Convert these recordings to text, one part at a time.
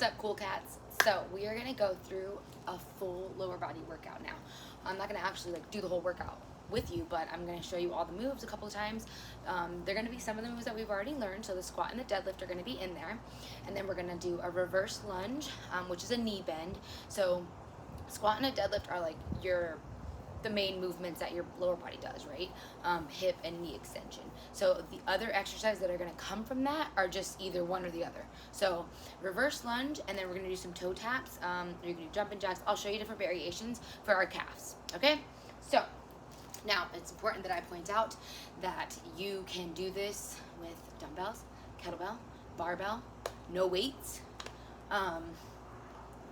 What's up, cool cats? So we are gonna go through a full lower body workout now. I'm not gonna actually do the whole workout with you, but I'm gonna show you all the moves a couple of times. They're gonna be some of the moves that we've already learned. So the squat and the deadlift are gonna be in there, and then we're gonna do a reverse lunge, which is a knee bend. So squat and a deadlift are like the main movements that your lower body does, right? Hip and knee extension. So the other exercises that are gonna come from that are just either one or the other. So reverse lunge, and then we're gonna do some toe taps. You can do jumping jacks. I'll show you different variations for our calves, okay? So now it's important that I point out that you can do this with dumbbells, kettlebell, barbell, no weights,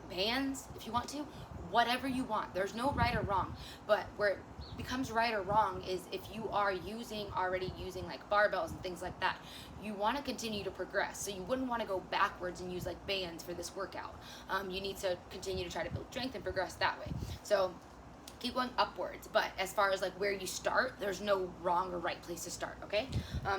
bands if you want to, whatever you want. There's no right or wrong, but where it becomes right or wrong is if you are already using like barbells and things like that. You want to continue to progress, so you wouldn't want to go backwards and use like bands for this workout. You need to continue to try to build strength and progress that way. So keep going upwards, but as far as like where you start, there's no wrong or right place to start, okay?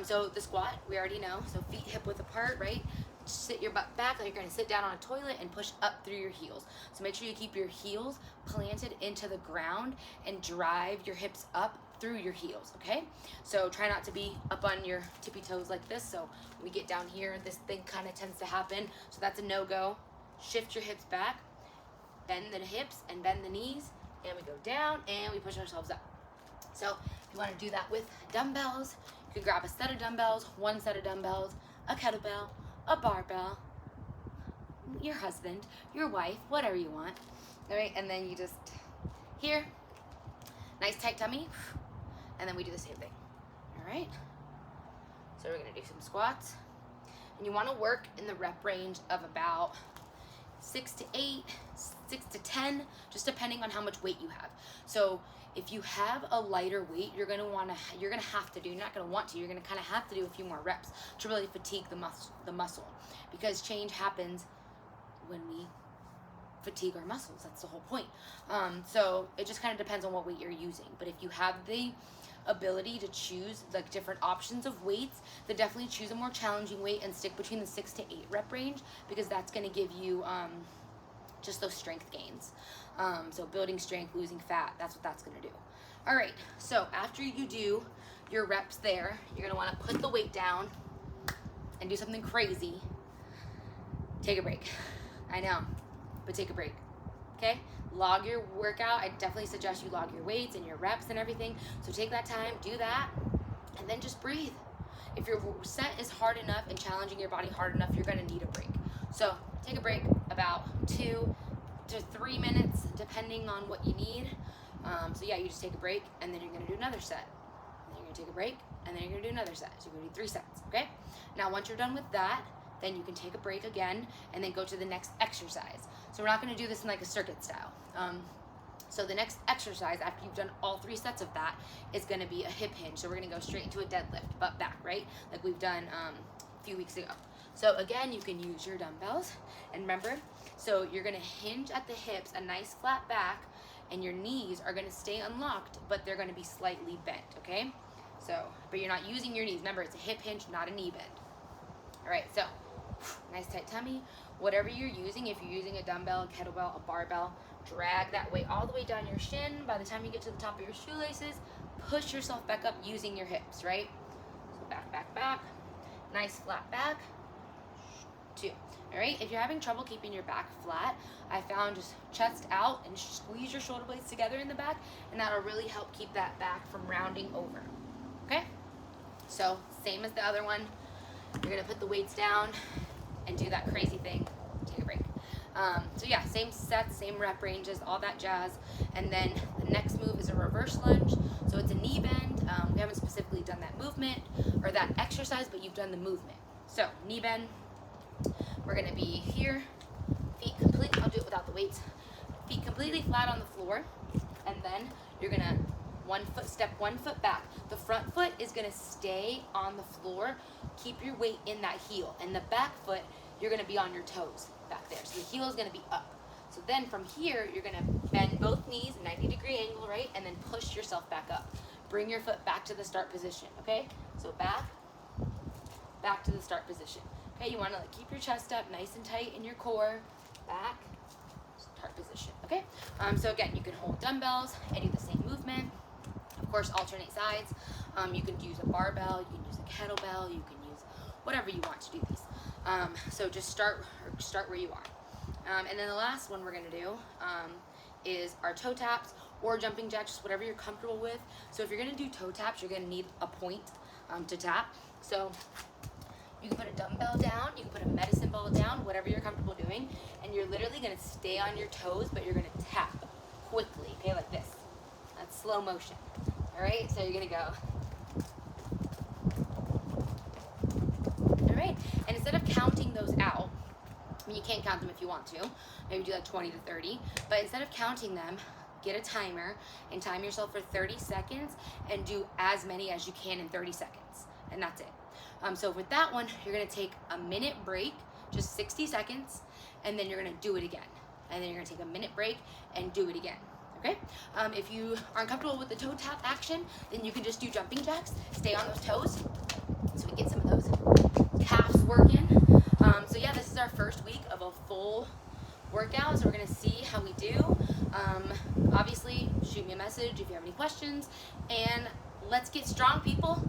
So the squat, we already know, so feet hip width apart, right? Sit your butt back like you're gonna sit down on a toilet and push up through your heels. So make sure you keep your heels planted into the ground and drive your hips up through your heels, okay? So try not to be up on your tippy toes like this. So when we get down here, this thing kind of tends to happen. So that's a no-go. Shift your hips back, bend the hips and bend the knees, and we go down and we push ourselves up. So if you want to do that with dumbbells, you can grab a set of dumbbells, one set of dumbbells, a kettlebell, a barbell, your husband, your wife, whatever you want. All right, and then you just here, nice tight tummy, and then we do the same thing. All right, so we're gonna do some squats, and you want to work in the rep range of about 6 to 8, 6 to 10, just depending on how much weight you have. So if you have a lighter weight, you're gonna have to do, you're not gonna want to, you're gonna kind of have to do a few more reps to really fatigue the muscle, because change happens when we fatigue our muscles. That's the whole point. So it just kind of depends on what weight you're using. But if you have the ability to choose like different options of weights, then definitely choose a more challenging weight and stick between the 6 to 8 rep range, because that's going to give you just those strength gains. So building strength, losing fat, that's what that's going to do. All right, so after you do your reps there, you're going to want to put the weight down and do something crazy. Take a break. I know, but take a break. Okay, log your workout. I definitely suggest you log your weights and your reps and everything. So take that time, do that, and then just breathe. If your set is hard enough and challenging your body hard enough, you're gonna need a break. So take a break about 2 to 3 minutes, depending on what you need. So yeah, you just take a break, and then you're gonna do another set. And then you're gonna take a break, and then you're gonna do another set. So you're gonna do 3 sets, okay? Now once you're done with that, then you can take a break again and then go to the next exercise. So we're not gonna do this in like a circuit style. So the next exercise after you've done all 3 sets of that is gonna be a hip hinge. So we're gonna go straight into a deadlift, butt back, right? Like we've done a few weeks ago. So again, you can use your dumbbells, and remember, so you're gonna hinge at the hips, a nice flat back, and your knees are gonna stay unlocked, but they're gonna be slightly bent, okay? So, but you're not using your knees. Remember, it's a hip hinge, not a knee bend. All right, so nice tight tummy. Whatever you're using, if you're using a dumbbell, a kettlebell, a barbell, drag that weight all the way down your shin. By the time you get to the top of your shoelaces, push yourself back up using your hips, right? So back, back, back. Nice flat back. 2. All right, if you're having trouble keeping your back flat, I found just chest out and squeeze your shoulder blades together in the back, and that'll really help keep that back from rounding over, okay? So same as the other one. You're gonna put the weights down and do that crazy thing. Take a break. So yeah, same sets, same rep ranges, all that jazz. And then the next move is a reverse lunge. So it's a knee bend. We haven't specifically done that movement or that exercise, but you've done the movement. So knee bend, we're gonna be here, feet completely, I'll do it without the weights, feet completely flat on the floor, and then you're gonna step 1 foot back. The front foot is gonna stay on the floor. Keep your weight in that heel, and the back foot, you're gonna be on your toes back there. So the heel is gonna be up. So then from here, you're gonna bend both knees, 90-degree angle, right? And then push yourself back up. Bring your foot back to the start position, okay? So back to the start position. Okay, you want to keep your chest up nice and tight in your core, back, heart position. Okay, so again, you can hold dumbbells and do the same movement. Of course, alternate sides. You can use a barbell, you can use a kettlebell, you can use whatever you want to do these. So just start where you are. And then the last one we're gonna do is our toe taps or jumping jacks, just whatever you're comfortable with. So if you're gonna do toe taps, you're gonna need a point to tap. So you can put a dumbbell down, you can put a medicine ball down, whatever you're comfortable doing, and you're literally gonna stay on your toes, but you're gonna tap quickly, okay, like this. That's slow motion. All right, so you're gonna go. All right, and instead of counting those out, I mean, you can't count them if you want to, maybe do like 20 to 30, but instead of counting them, get a timer and time yourself for 30 seconds and do as many as you can in 30 seconds, and that's it. So with that one, you're gonna take a minute break, just 60 seconds, and then you're gonna do it again. And then you're gonna take a minute break and do it again, okay? If you aren't comfortable with the toe tap action, then you can just do jumping jacks, stay on those toes, so we get some of those calves working. So yeah, this is our first week of a full workout, so we're gonna see how we do. Obviously, shoot me a message if you have any questions, and let's get strong, people.